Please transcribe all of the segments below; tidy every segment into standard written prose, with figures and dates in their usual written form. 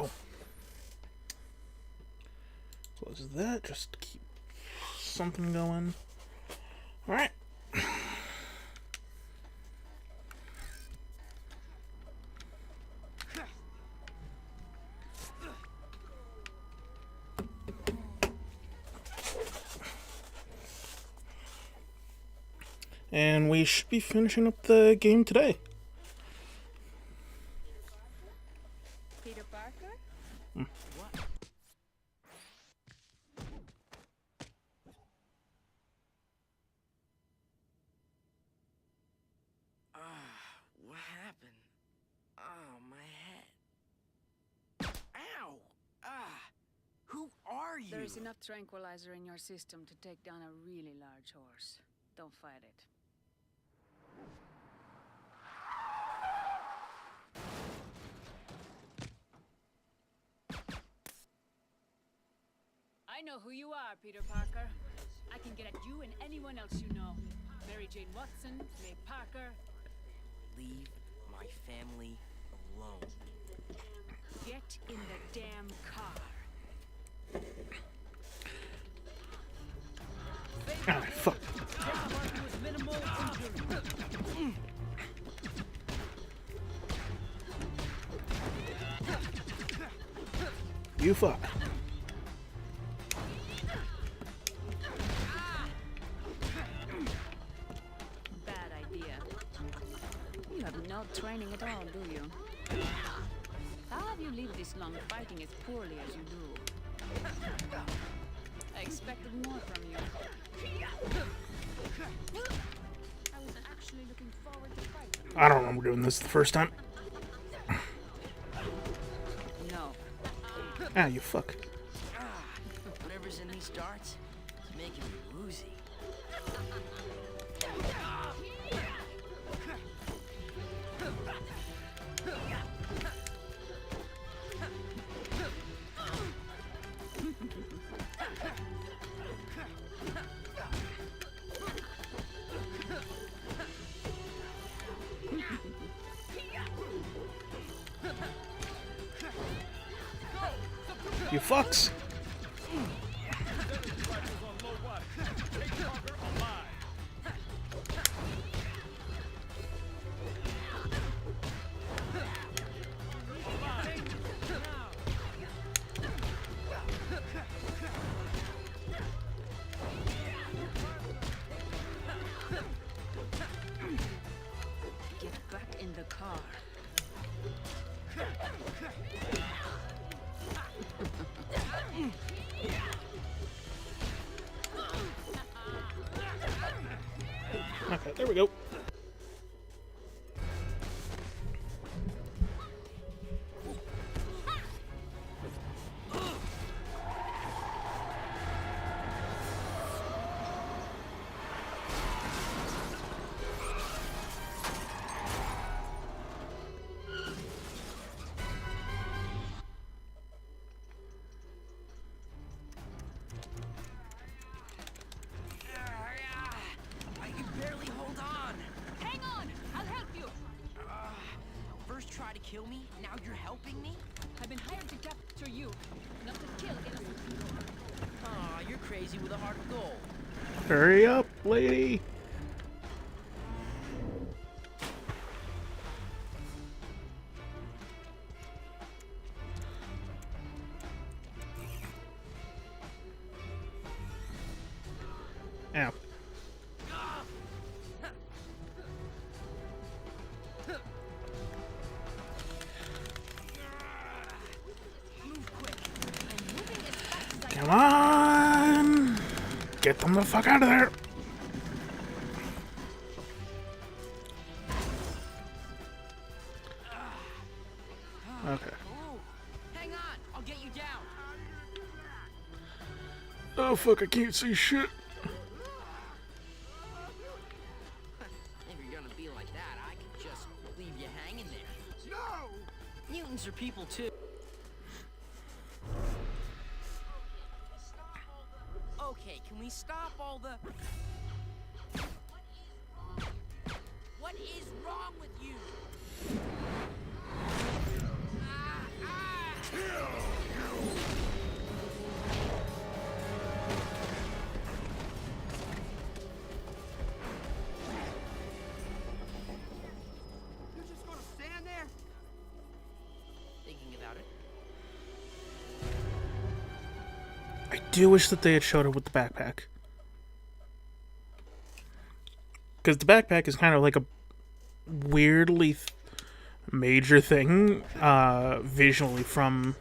Oh. Close that, just keep something going. Alright. And we should be finishing up the game today. Peter Parker? What? What happened? Oh, my head. Ow! Who are you? There's enough tranquilizer in your system to take down a really large horse. Don't fight it. I know who you are, Peter Parker. I can get at you and anyone else you know. Mary Jane Watson, May Parker. Leave my family alone. Get in the damn car. Ah, fuck. You fuck. Bad idea. You have no training at all, do you? How have you lived this long fighting as poorly as you do? I expected more from you. I was actually looking forward to fighting. I don't remember doing this the first time. No. Ah, you fuck. Whatever's in these darts is making me woozy. You fucks. Get back in the car. Okay, there we go. I can barely hold on. Hang on! I'll help you! First try to kill me, now you're helping me? I've been hired to capture you, not to kill innocent people. Aw, you're crazy with a heart of gold. Hurry up, lady. Ow. Move quick. I'm moving as fast as I Come on. Get them the fuck out of there. Okay. Oh, hang on, I'll get you down. Oh fuck, I can't see shit. If you're gonna be like that, I could just leave you hanging there. No! Mutants are people too. Okay, can we stop all the... What is wrong with you? Ah, ah! do wish that they had showed up with the backpack. Because the backpack is kind of like a weirdly major thing visually from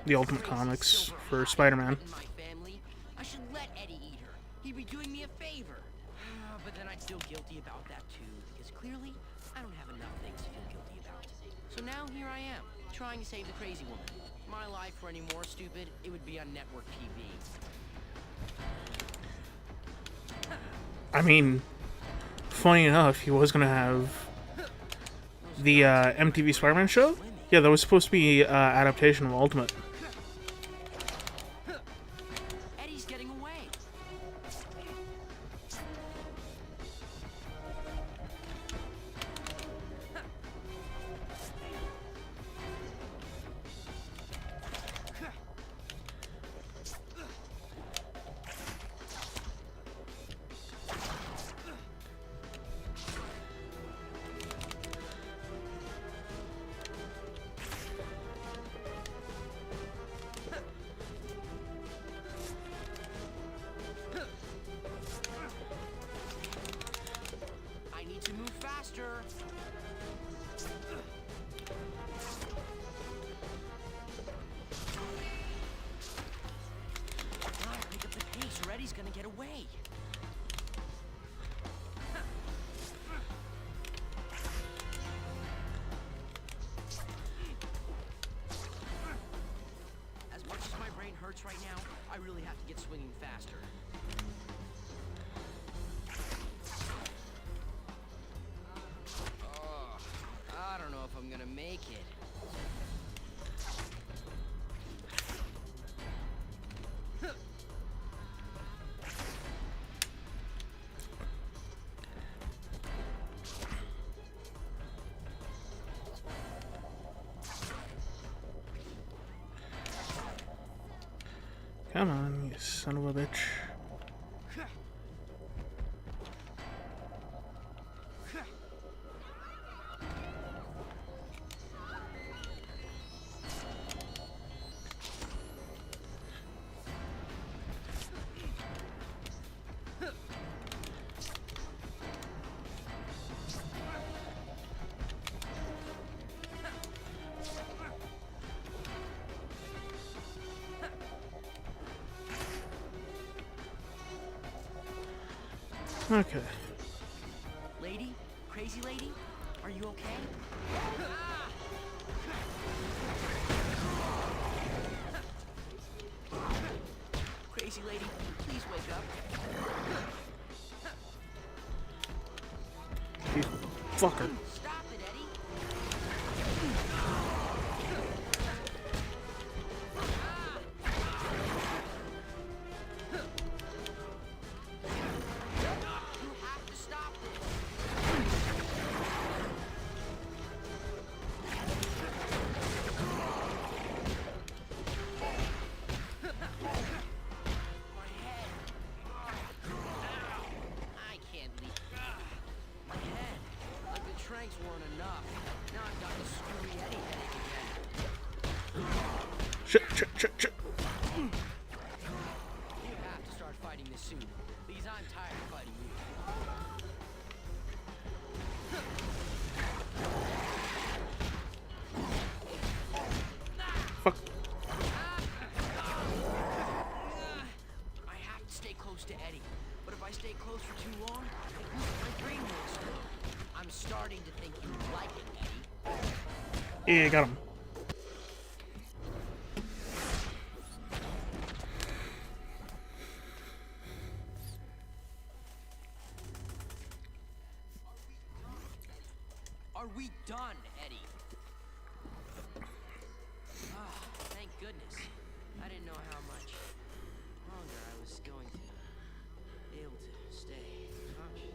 the Ultimate Comics for Spider-Man. In my family, I should let Eddie eat her. He'd be doing me a favor. But then I'd feel guilty about that too, because clearly I don't have enough things to feel guilty about. So now here I am, trying to save the crazy woman. If my life were any more stupid, it would be on network TV. I mean, funny enough, he was gonna have the MTV Spider-Man show. Yeah, that was supposed to be adaptation of Ultimate. Eddie's getting away. I need to move faster. Gotta pick up the pace or Eddie's gonna get away. As much as my brain hurts right now, I really have to get swinging faster. I don't know if I'm gonna make it. Come on, you son of a bitch. Okay. Lady? Crazy lady? Are you okay? Crazy lady, please wake up. You fucker. Stop it, Eddie. You have to stop this. My head. I can't leave. My head. Like the tranks weren't enough. Now I've got the screwy Eddie headache again. Shit. You have to start fighting this soon, because I'm tired of fighting you. Fuck. I have to stay close to Eddie, but if I stay close for too long, I lose my brain monster. I'm starting to think you like it, Eddie. Yeah, got him. Are we done, Eddie? Thank goodness. I didn't know how much longer I was going to be able to stay conscious.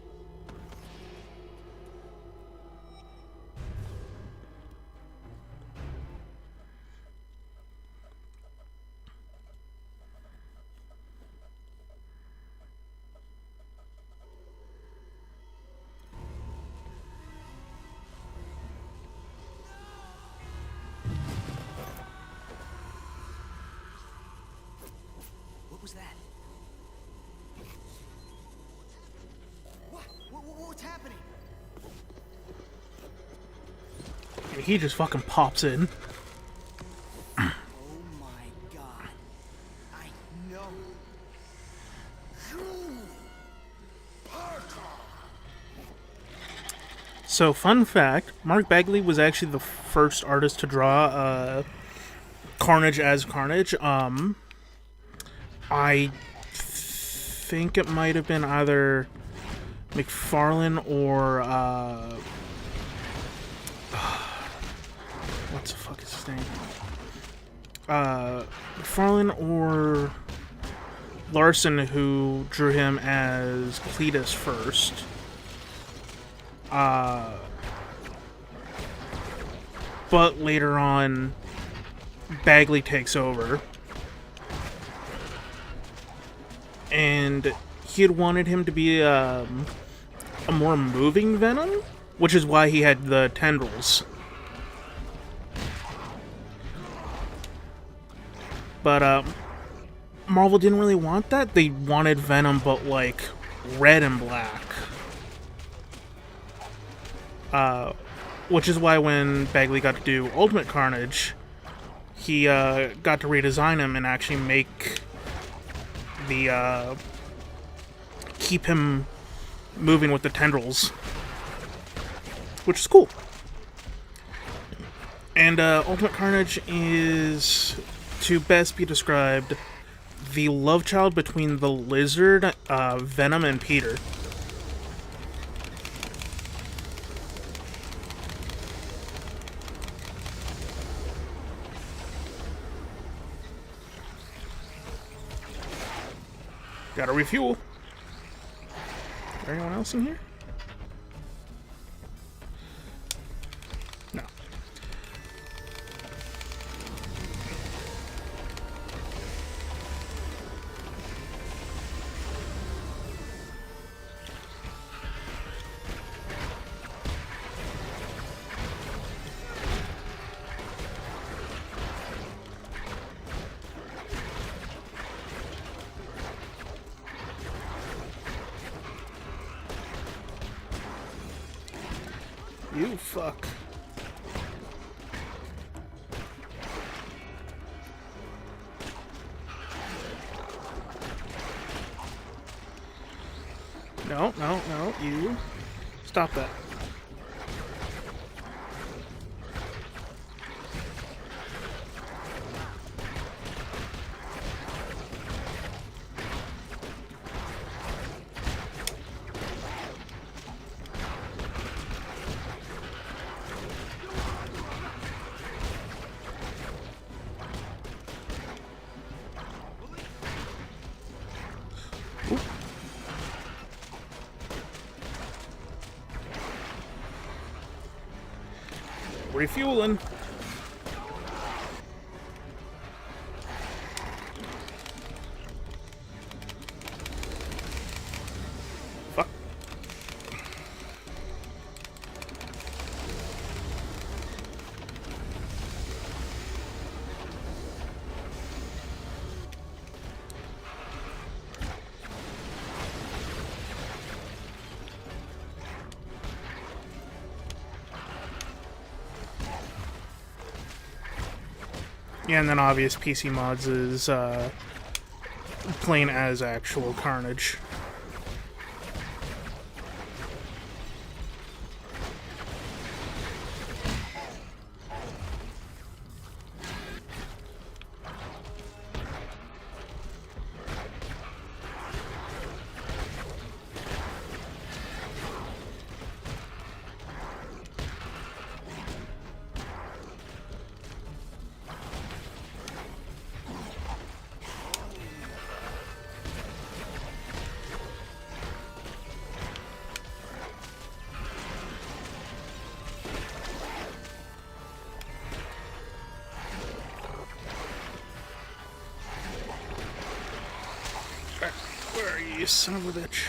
was that? What's happening? And he just fucking pops in. Oh my god. I know. So, fun fact, Mark Bagley was actually the first artist to draw Carnage as Carnage. I think it might have been either McFarlane or what the fuck is his name? McFarlane or Larson, who drew him as Cletus first. But later on, Bagley takes over. And he had wanted him to be a more moving Venom, which is why he had the tendrils. But Marvel didn't really want that. They wanted Venom, but like red and black. Which is why when Bagley got to do Ultimate Carnage, he got to redesign him and actually make the keep him moving with the tendrils, which is cool. And Ultimate Carnage is, to best be described, the love child between the Lizard, Venom, and Peter. Gotta refuel. Is there anyone else in here? No. You fuck. No, no, no, you. Stop that. Refueling. Fuck. Yeah, and then obvious PC mods is playing as actual Carnage. Where are you, son of a bitch?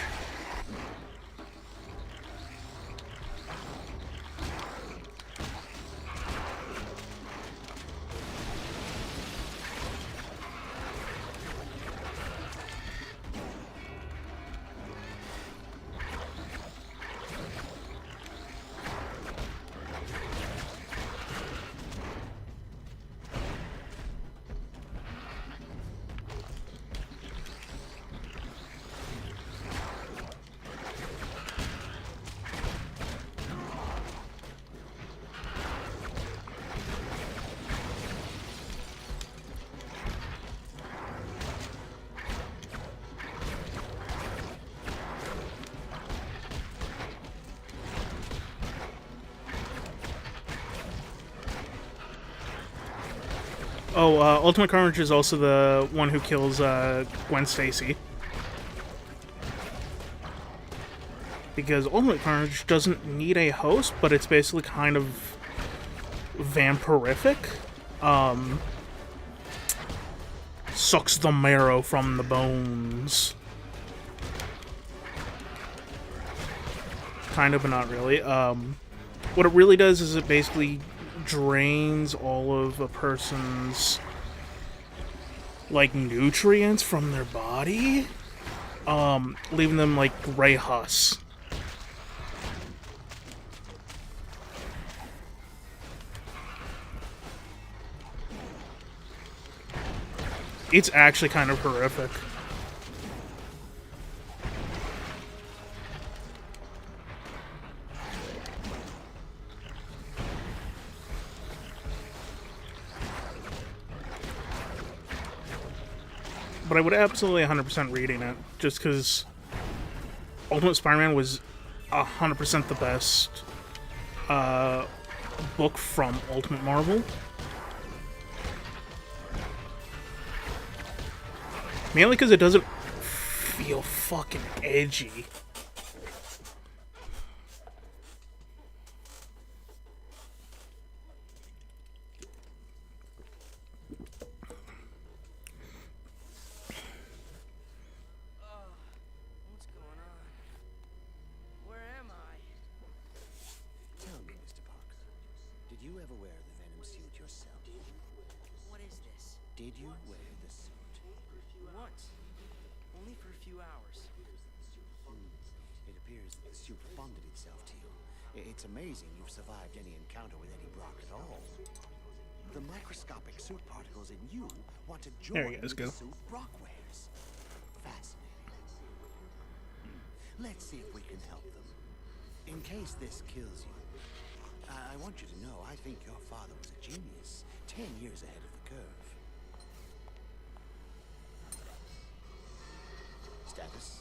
Oh, Ultimate Carnage is also the one who kills Gwen Stacy. Because Ultimate Carnage doesn't need a host, but it's basically kind of vampirific. Sucks the marrow from the bones. Kind of, but not really. What it really does is it basically drains all of a person's like nutrients from their body, leaving them like gray husks. It's actually kind of horrific. But I would absolutely 100% reading it, just because Ultimate Spider-Man was 100% the best book from Ultimate Marvel. Mainly because it doesn't feel fucking edgy. What's going on? Where am I? Tell me, Mr. Parks, did you ever wear the Venom suit yourself? What is this? Did you wear the suit? Once. Only for a few hours. It appears that the suit bonded itself to you. It's amazing you've survived any encounter with Eddie Brock at all. The microscopic suit particles in you want to There join you guys with go. the suit Brock wears. Fascinating. Let's see if we can help them. In case this kills you, I want you to know I think your father was a genius, 10 years ahead of the curve. Status?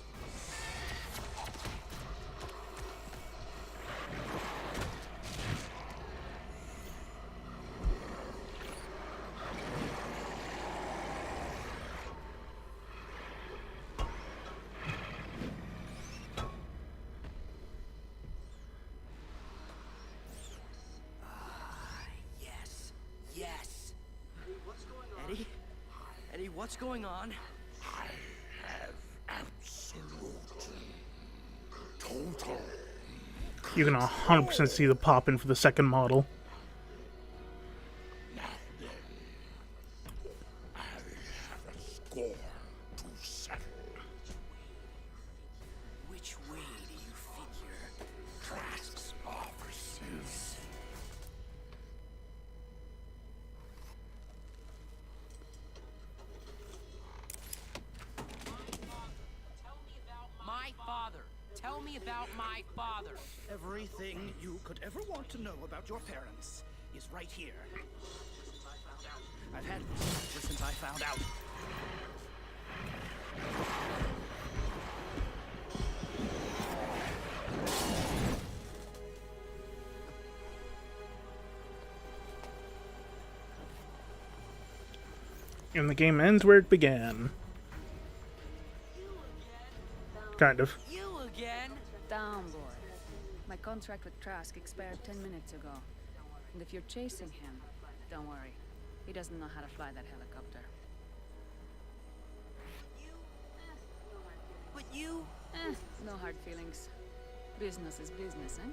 Yes. Yes. Eddie? Eddie, what's going on? You can 100% see the pop-in for the second model. Which way do you figure? Trask's offices. My father. Tell me about my father. Everything you could ever want to know about your parents is right here. I've had this ever since I found out. And the game ends where it began. Kind of. You again? Down, boy. My contract with Trask expired 10 minutes ago. And if you're chasing him, don't worry. He doesn't know how to fly that helicopter. But you... No hard feelings. Business is business, eh?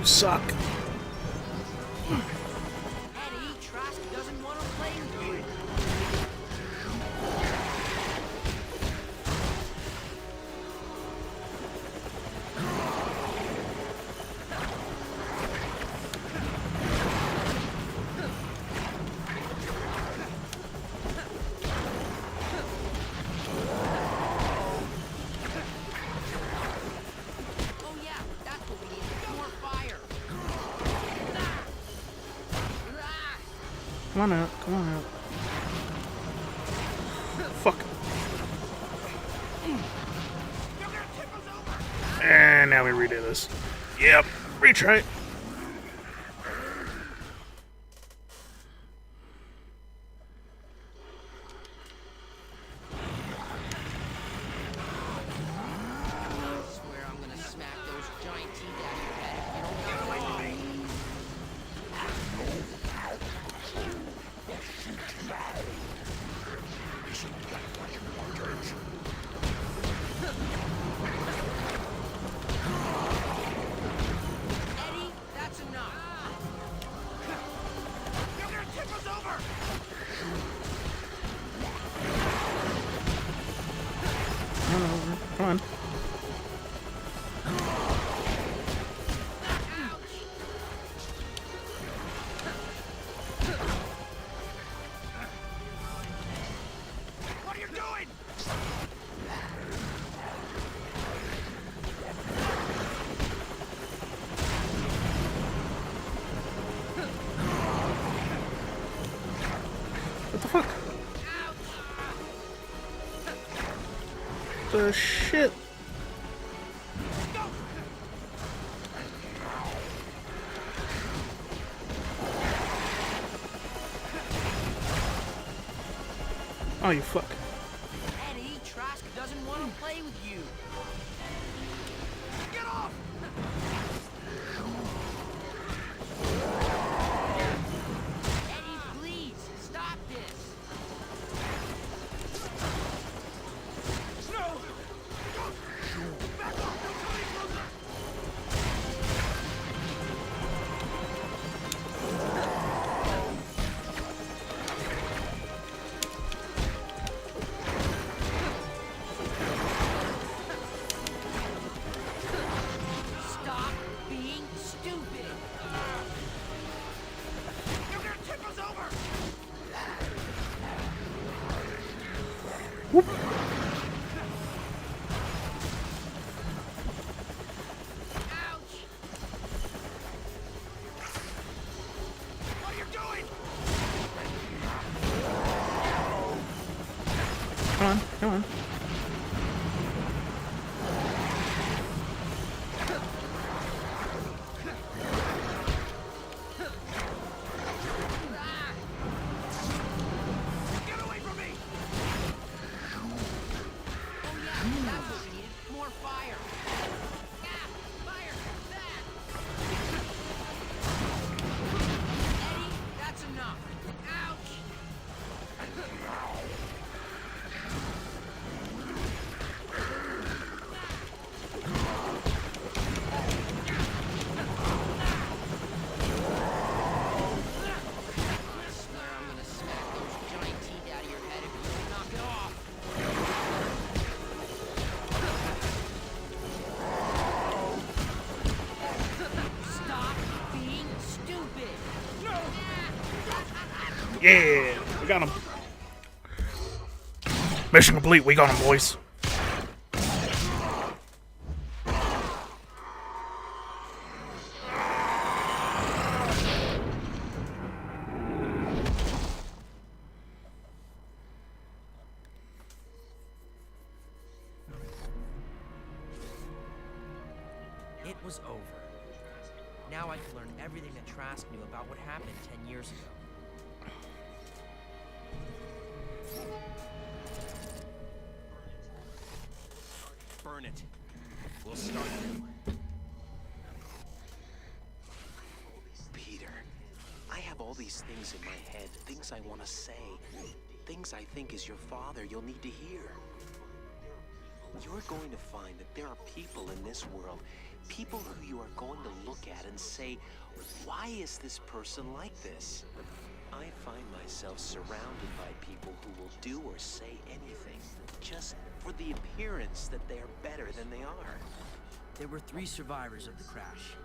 suck. Eddie, Trask doesn't want to play with you. Oh yeah, that's what we need. More fire. Come on out. Come on out. Fuck. And now we redo this. Yep. Retry. I swear I'm gonna smack those giant teeth out of your head if you don't get away from me. Eddie, that's enough. You're gonna tip us over! Come on over. Come on. What are you doing? What the fuck? The shit? Oh, you fuck. Eddie, Trask doesn't want to play with you. Get off! Eddie, please, stop this. No! Back off! Don't come any closer! Stop being stupid. You're gonna tip us over! Ouch! What are you doing? Come on. Come on. Get away from me! Oh yeah, that's what we needed. More fire. Ah, fire! That! Eddie, that's enough. Ouch! I swear I'm gonna smack those giant teeth out of your head if you don't knock it off. Stop being stupid. Yeah. We got him. Mission complete. We got him, boys. It was over. Now I can learn everything that Trask knew about what happened 10 years ago. Burn it. We'll start new. Peter, I have all these things in my head, things I want to say, things I think as your father you'll need to hear. You're going to find that there are people in this world People who you are going to look at and say, why is this person like this? I find myself surrounded by people who will do or say anything just for the appearance that they are better than they are. There were 3 survivors of the crash.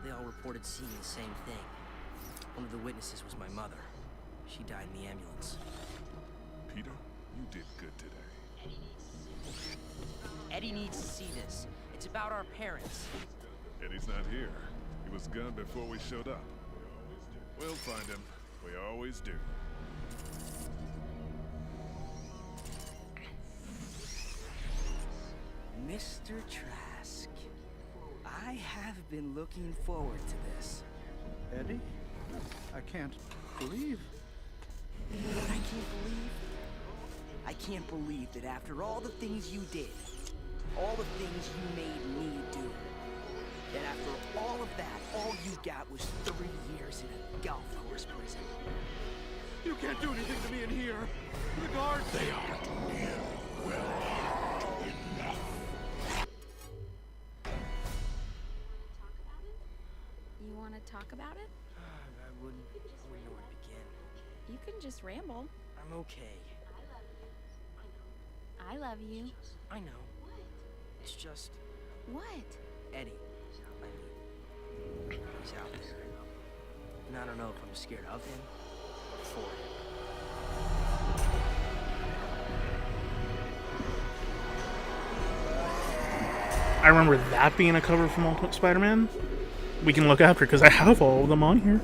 They all reported seeing the same thing. One of the witnesses was my mother. She died in the ambulance. Peter, you did good today. Eddie needs to see this. It's about our parents. Eddie's not here. He was gone before we showed up. We'll find him. We always do. Mr. Trask, I have been looking forward to this. Eddie? I can't believe. I can't believe that after all the things you did, all the things you made me do, that after all of that, all you got was 3 years in a golf course prison. You can't do anything to me in here. The guards. They aren't near well enough. You want to talk about it? I wouldn't know where to begin. You can just ramble. I'm okay. I love you. I know. It's just What? Eddie. I mean, he's out there. And I don't know if I'm scared of him or for him. I remember that being a cover from Ultimate Spider-Man. We can look after because I have all of them on here.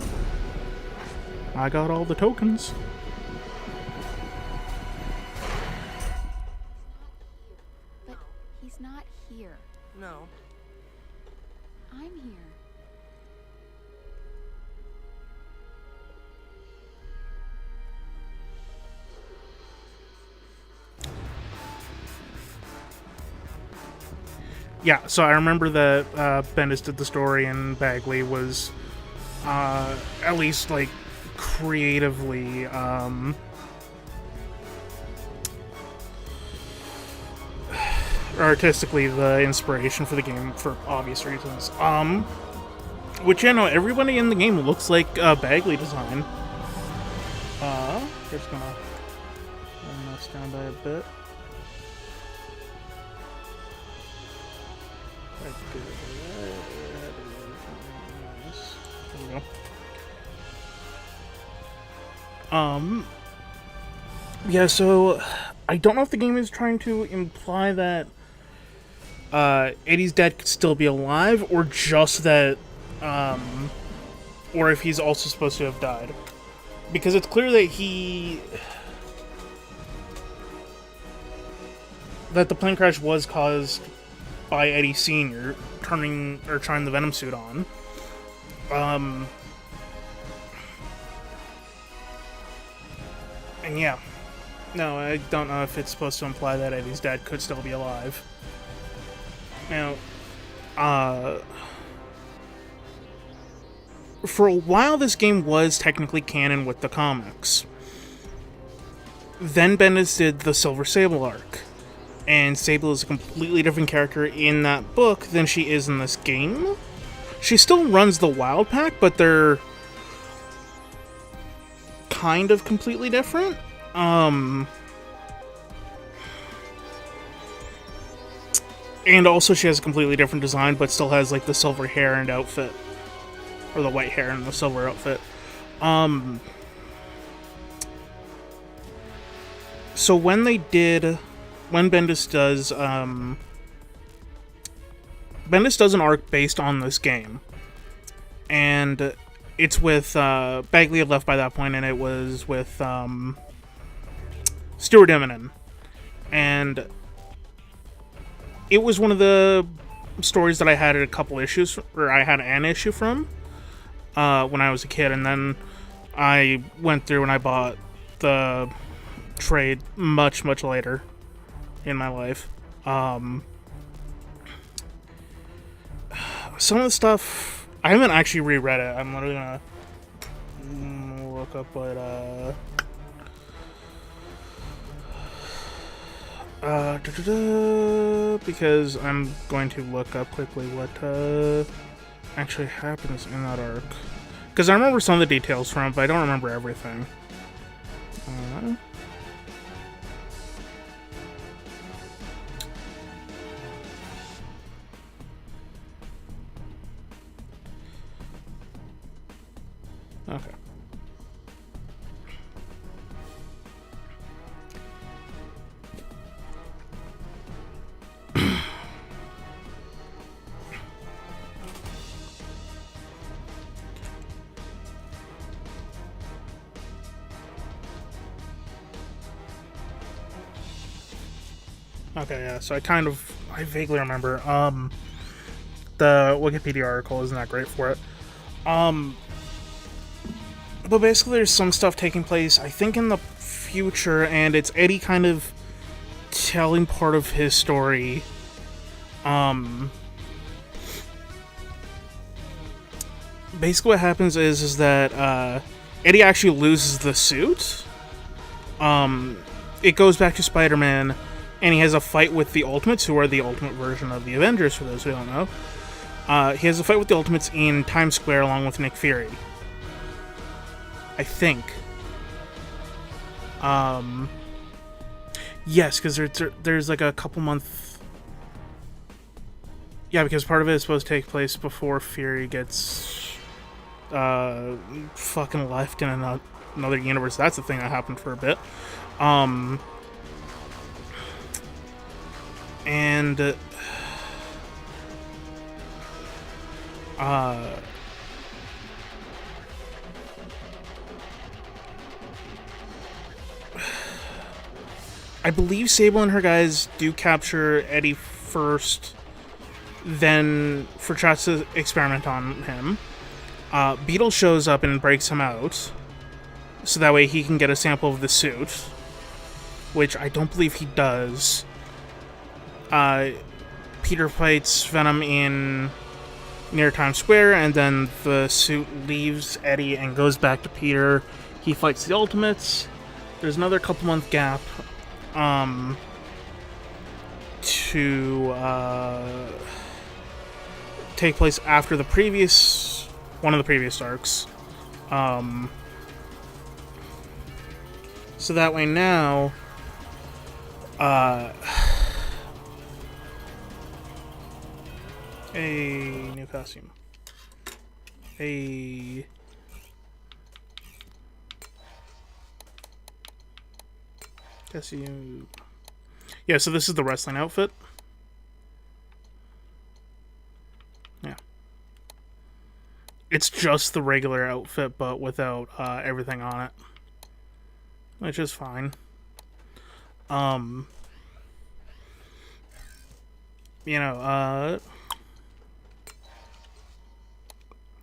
I got all the tokens. But he's not here. No. I'm here. Yeah, so I remember that Bendis did the story and Bagley was at least like creatively artistically the inspiration for the game for obvious reasons. Which you know, everybody in the game looks like Bagley design. Just gonna turn this down by a bit. There we go. Yeah, so I don't know if the game is trying to imply that Eddie's dad could still be alive, or just that, or if he's also supposed to have died. Because it's clear that that the plane crash was caused by Eddie Sr. trying the Venom suit on. And yeah. No, I don't know if it's supposed to imply that Eddie's dad could still be alive. Now, for a while this game was technically canon with the comics. Then Bendis did the Silver Sable arc. And Sable is a completely different character in that book than she is in this game. She still runs the Wild Pack, but they're kind of completely different. And also she has a completely different design, but still has like the silver hair and outfit. Or the white hair and the silver outfit. So when Bendis does an arc based on this game, and it's with Bagley had left by that point, and it was with Stuart Immonen, and it was one of the stories that I had a couple issues, or I had an issue from when I was a kid, and then I went through and I bought the trade much later in my life. Some of the stuff I haven't actually reread it. I'm literally gonna look up what Because I'm going to look up quickly what actually happens in that arc. Because I remember some of the details from it, but I don't remember everything. Okay. Okay, yeah, so I vaguely remember. The Wikipedia article isn't that great for it. But basically there's some stuff taking place, I think, in the future, and it's Eddie kind of telling part of his story. Basically what happens is that, Eddie actually loses the suit. It goes back to Spider-Man, and he has a fight with the Ultimates, who are the ultimate version of the Avengers, for those who don't know. He has a fight with the Ultimates in Times Square along with Nick Fury. I think. Yes, because there's like a couple month... Yeah, because part of it is supposed to take place before Fury gets fucking left in another universe. That's the thing that happened for a bit. And I believe Sable and her guys do capture Eddie first, then for tries to experiment on him. Beetle shows up and breaks him out, so that way he can get a sample of the suit, which I don't believe he does. Peter fights Venom in near Times Square, and then the suit leaves Eddie and goes back to Peter. He fights the Ultimates. There's another couple month gap to take place after one of the previous arcs. So that way now, a new costume. Costume. Yeah, so this is the wrestling outfit. Yeah. It's just the regular outfit, but without everything on it. Which is fine. You know,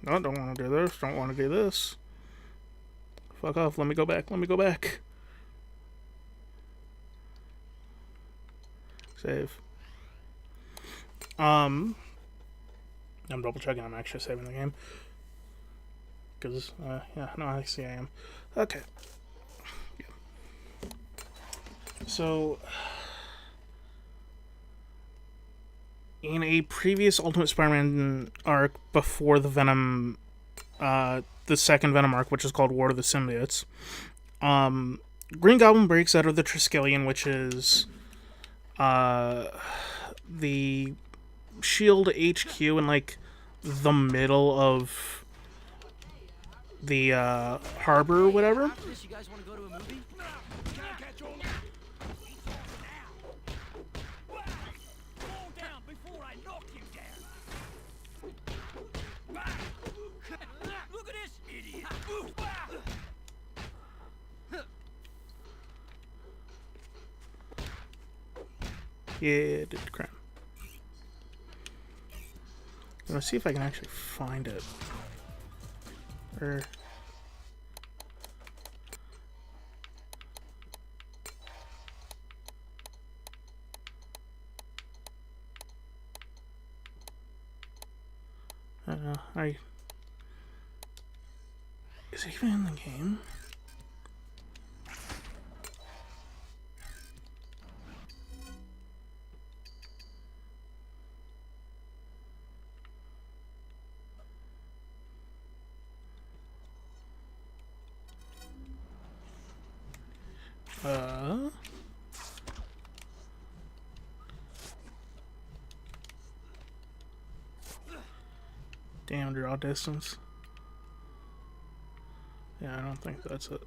no, don't want to do this, don't want to do this. Fuck off, let me go back. Save. I'm double checking I'm actually saving the game. Because, yeah, no, I see I am. Okay. Yeah. So, in a previous Ultimate Spider-Man arc before the Venom, the second Venom arc, which is called War of the Symbiotes, Green Goblin breaks out of the Triskelion, which is the SHIELD HQ in, like, the middle of the harbor or whatever. You guys want to go to a movie? Look at this idiot! Yeah, did crap. I'm gonna see if I can actually find it. Or... Is it even in the game? Damn, draw distance. Yeah, I don't think that's it.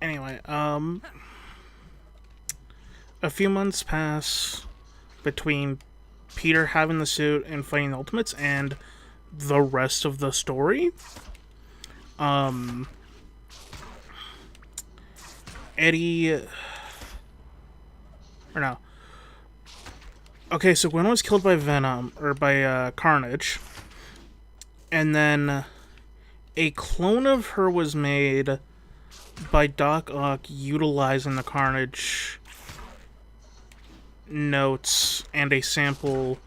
Anyway, a few months pass between Peter having the suit and fighting the Ultimates and the rest of the story. Eddie... Or no. Okay, so Gwen was killed by Venom, or by Carnage. And then a clone of her was made by Doc Ock utilizing the Carnage notes and a sample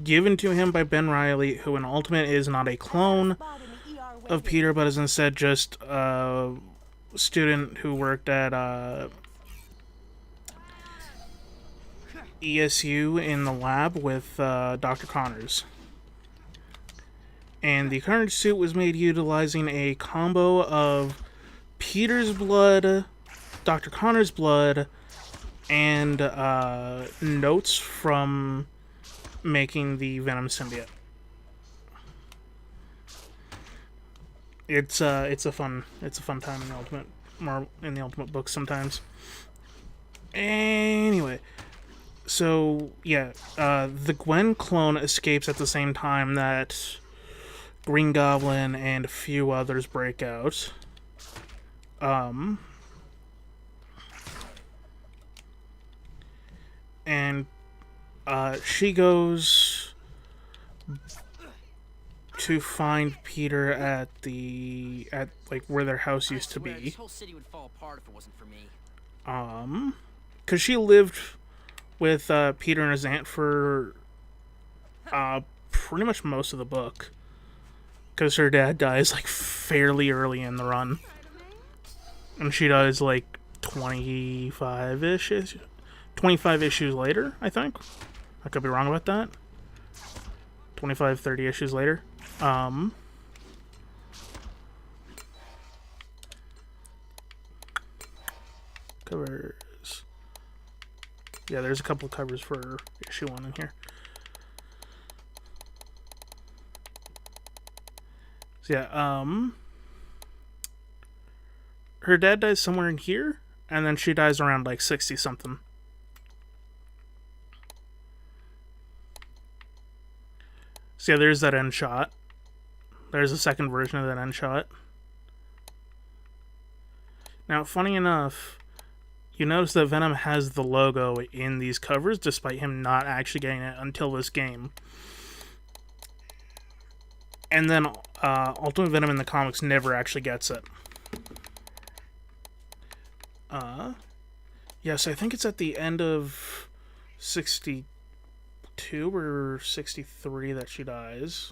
given to him by Ben Reilly, who in Ultimate is not a clone of Peter, but is instead just a student who worked at ESU in the lab with Dr. Connors. And the Carnage suit was made utilizing a combo of Peter's blood, Dr. Connor's blood, and notes from making the Venom symbiote. It's a fun time in the Ultimate books sometimes. Anyway, so yeah, the Gwen clone escapes at the same time that Green Goblin and a few others break out. And she goes to find Peter at like where their house used to be. This whole city would fall apart if it wasn't for me. Cause she lived with Peter and his aunt for pretty much most of the book. Cause her dad dies like fairly early in the run, and she dies like 25 issues later, I think. I could be wrong about that. 25, 30 issues later. Covers. Yeah, there's a couple of covers for issue 1 in here. So yeah, her dad dies somewhere in here, and then she dies around like 60 something. So yeah, there's that end shot. There's a second version of that end shot. Now, funny enough, you notice that Venom has the logo in these covers, despite him not actually getting it until this game. And then Ultimate Venom in the comics never actually gets it. Yes, I think it's at the end of 62 or 63 that she dies.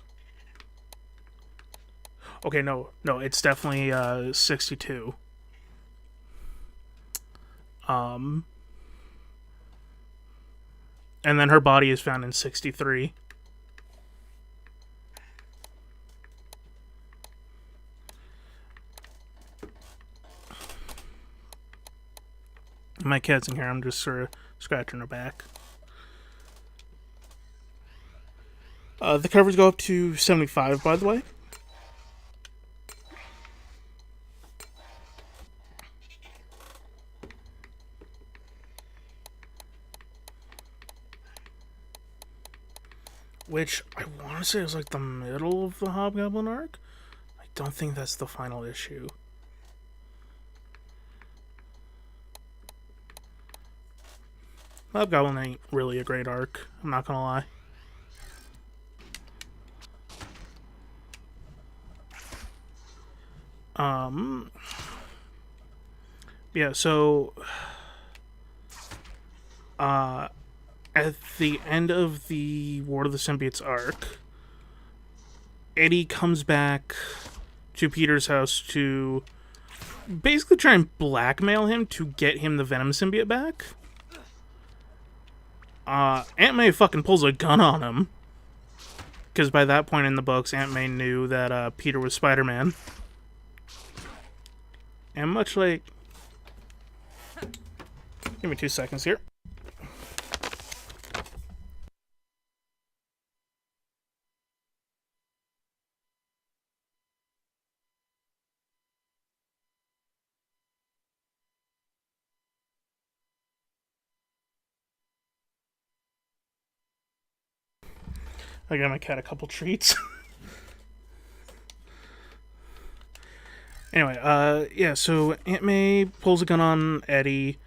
Okay, no, it's definitely 62. And then her body is found in 63. My cat's in here, I'm just sort of scratching her back. The covers go up to 75, by the way. Which, I want to say is like the middle of the Hobgoblin arc. I don't think that's the final issue. Hobgoblin ain't really a great arc, I'm not gonna lie. Yeah, so at the end of the War of the Symbiotes arc, Eddie comes back to Peter's house to basically try and blackmail him to get him the Venom symbiote back. Aunt May fucking pulls a gun on him. because by that point in the books, Aunt May knew that Peter was Spider-Man. And much like... Give me 2 seconds here. I got my cat a couple treats. Anyway, yeah, so Aunt May pulls a gun on Eddie.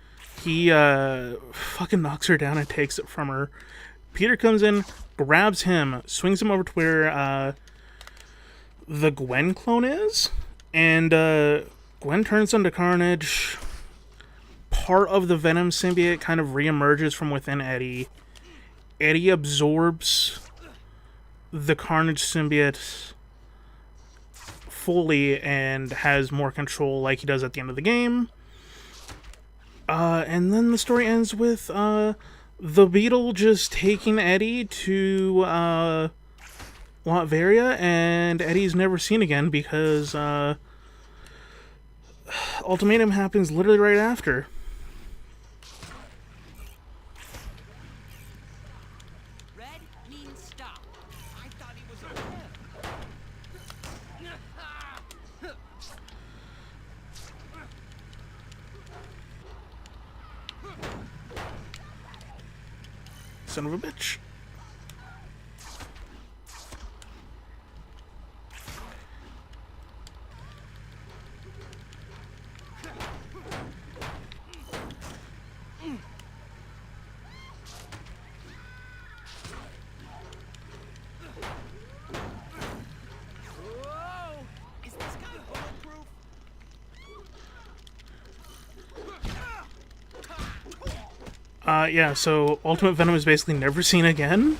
He, fucking knocks her down and takes it from her. Peter comes in, grabs him, swings him over to where, the Gwen clone is. And, Gwen turns into Carnage. Part of the Venom symbiote kind of reemerges from within Eddie. Eddie absorbs the Carnage symbiote fully and has more control like he does at the end of the game. And then the story ends with the Beetle just taking Eddie to Latveria, and Eddie's never seen again because Ultimatum happens literally right after. Red means stop. I thought he was a Son of a bitch. Whoa! Is this guy bulletproof? Yeah, so Ultimate Venom is basically never seen again.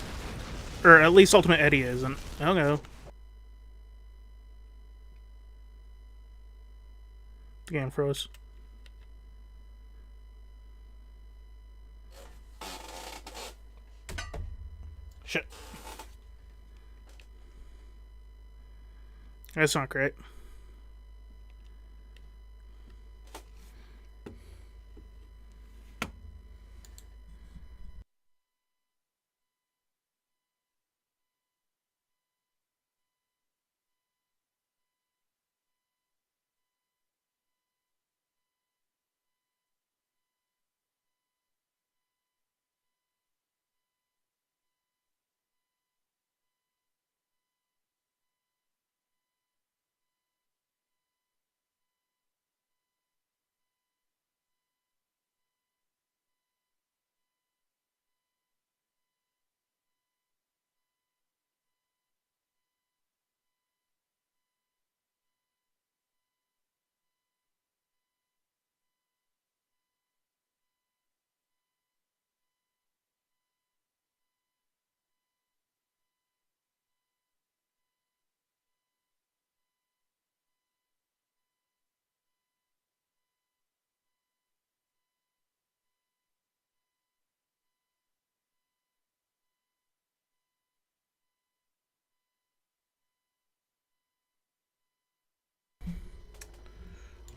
Or at least Ultimate Eddie isn't. I don't know. The game froze. Shit. That's not great.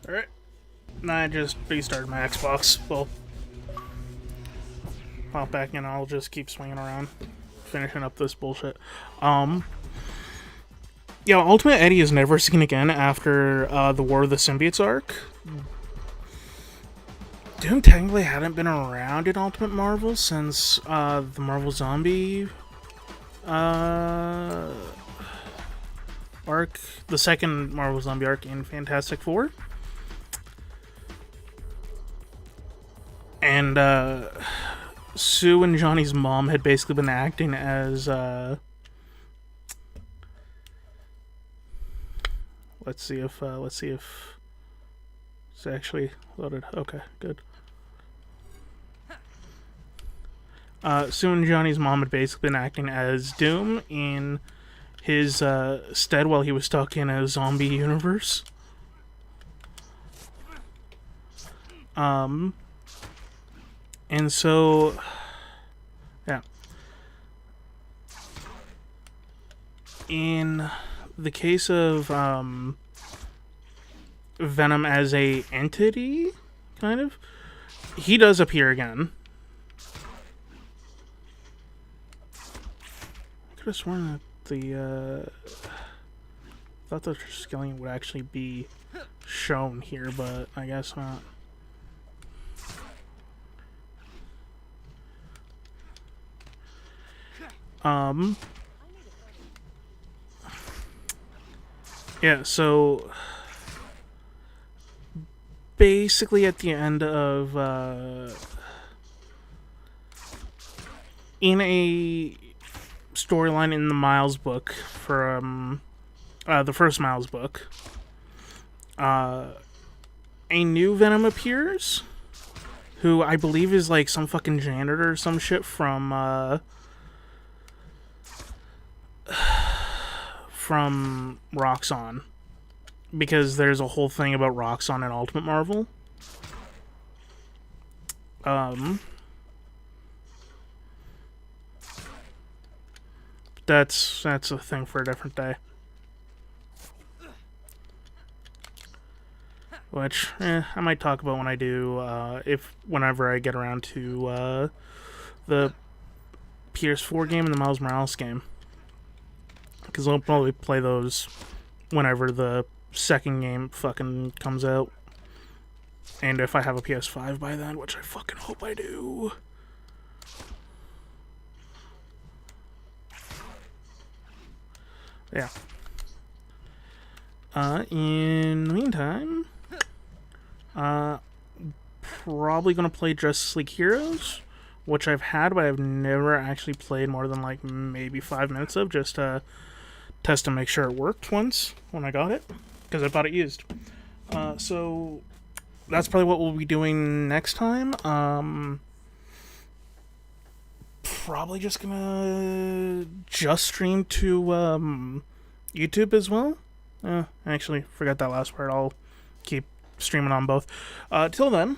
Alright. Now I just restarted my Xbox. Well, pop back in, I'll just keep swinging around, finishing up this bullshit. Yeah, Ultimate Eddie is never seen again after the War of the Symbiotes arc. Doom technically hadn't been around in Ultimate Marvel since the Marvel Zombie arc, the second Marvel Zombie arc in Fantastic Four. And Sue and Johnny's mom had basically been acting as let's see if it's actually loaded. Okay, good. Sue and Johnny's mom had basically been acting as Doom in his stead while he was stuck in a zombie universe. And so, yeah. in the case of Venom as a entity, kind of, he does appear again. I could have sworn that the thought the scaling would actually be shown here, but I guess not. Yeah, so basically at the end of in a storyline in the Miles book from the first Miles book, a new Venom appears, who I believe is like some fucking janitor or some shit from Roxxon, because there's a whole thing about Roxxon and Ultimate Marvel. That's a thing for a different day. Which, I might talk about when I do, whenever I get around to, the PS4 game and the Miles Morales game. Because I'll probably play those whenever the second game fucking comes out. And if I have a PS5 by then, which I fucking hope I do. Yeah. In the meantime, probably gonna play Justice League Heroes, which I've had, but I've never actually played more than like maybe 5 minutes of, just to test to make sure it worked once when I got it, because I bought it used. So that's probably what we'll be doing next time. Probably just gonna stream to YouTube as well. Actually, forgot that last part. I'll keep streaming on both. Till then.